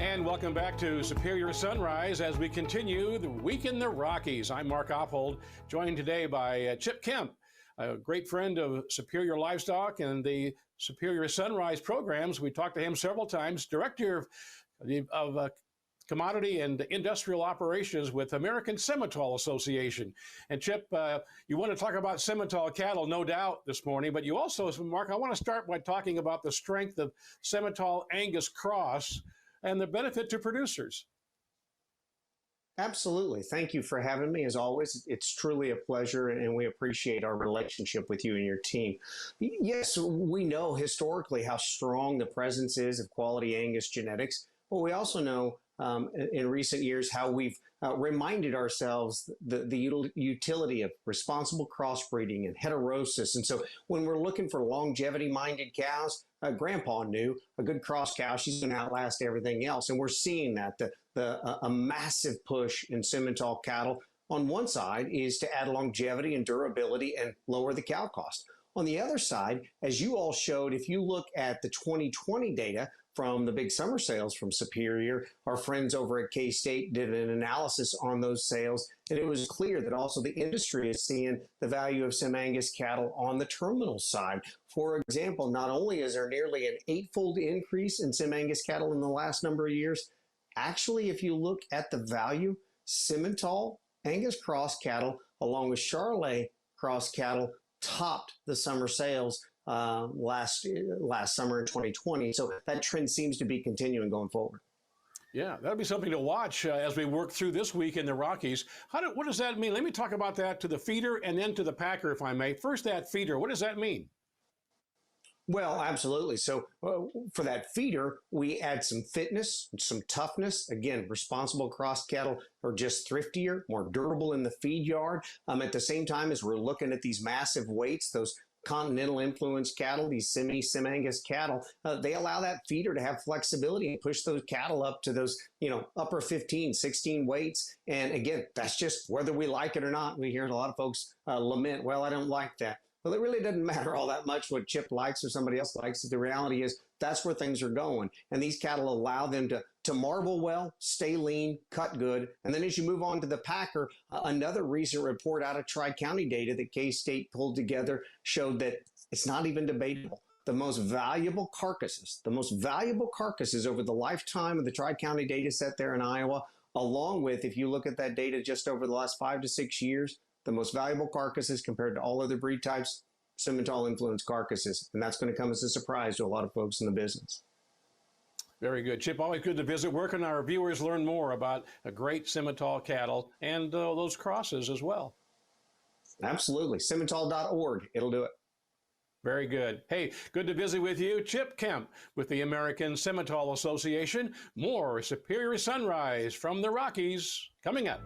And welcome back to Superior Sunrise as we continue the week in the Rockies. I'm Mark Oppold, joined today by Chip Kemp, a great friend of Superior Livestock and the Superior Sunrise programs. We talked to him several times, director of Commodity and Industrial Operations with American Simmental Association. And Chip, you want to talk about Simmental cattle, no doubt, this morning, but you also, Mark, I want to start by talking about the strength of Simmental Angus Cross and the benefit to producers. Absolutely. Thank you for having me. As always, it's truly a pleasure, and we appreciate our relationship with you and your team. Yes, we know historically how strong the presence is of quality Angus genetics, but we also know in recent years how we've reminded ourselves the utility of responsible crossbreeding and heterosis. And so when we're looking for longevity-minded cows, Grandpa knew a good cross cow, she's going to outlast everything else. And we're seeing that a massive push in Simmental cattle on one side is to add longevity and durability and lower the cow cost. On the other side, as you all showed, if you look at the 2020 data from the big summer sales from Superior, our friends over at K-State did an analysis on those sales, and it was clear that also the industry is seeing the value of Sim Angus cattle on the terminal side. For example, not only is there nearly an 8-fold increase in Sim Angus cattle in the last number of years, actually, if you look at the value, Simmental Angus cross cattle along with Charolais cross cattle topped the summer sales last summer in 2020. So that trend seems to be continuing going forward. Yeah, that'll be something to watch as we work through this week in the Rockies. What does that mean? Let me talk about that to the feeder and then to the packer, if I may. First, that feeder, what does that mean? Well, absolutely. So for that feeder, we add some fitness, some toughness. Again, responsible cross cattle are just thriftier, more durable in the feed yard. At the same time as we're looking at these massive weights, those continental influence cattle, these Sim Angus cattle, they allow that feeder to have flexibility and push those cattle up to those, upper 15, 16 weights. And again, that's just whether we like it or not. We hear a lot of folks lament, well, I don't like that. Well, it really doesn't matter all that much what Chip likes or somebody else likes. The reality is that's where things are going. And these cattle allow them to marble well, stay lean, cut good. And then as you move on to the packer, another recent report out of Tri-County data that K-State pulled together showed that it's not even debatable. The most valuable carcasses over the lifetime of the Tri-County data set there in Iowa, along with, if you look at that data just over the last 5 to 6 years, the most valuable carcasses compared to all other breed types, Simmental influence carcasses. And that's going to come as a surprise to a lot of folks in the business. Very good. Chip, always good to visit. Where can our viewers learn more about a great Simmental cattle and those crosses as well? Absolutely. Simmental.org. It'll do it. Very good. Hey, good to visit with you. Chip Kemp with the American Simmental Association. More Superior Sunrise from the Rockies coming up.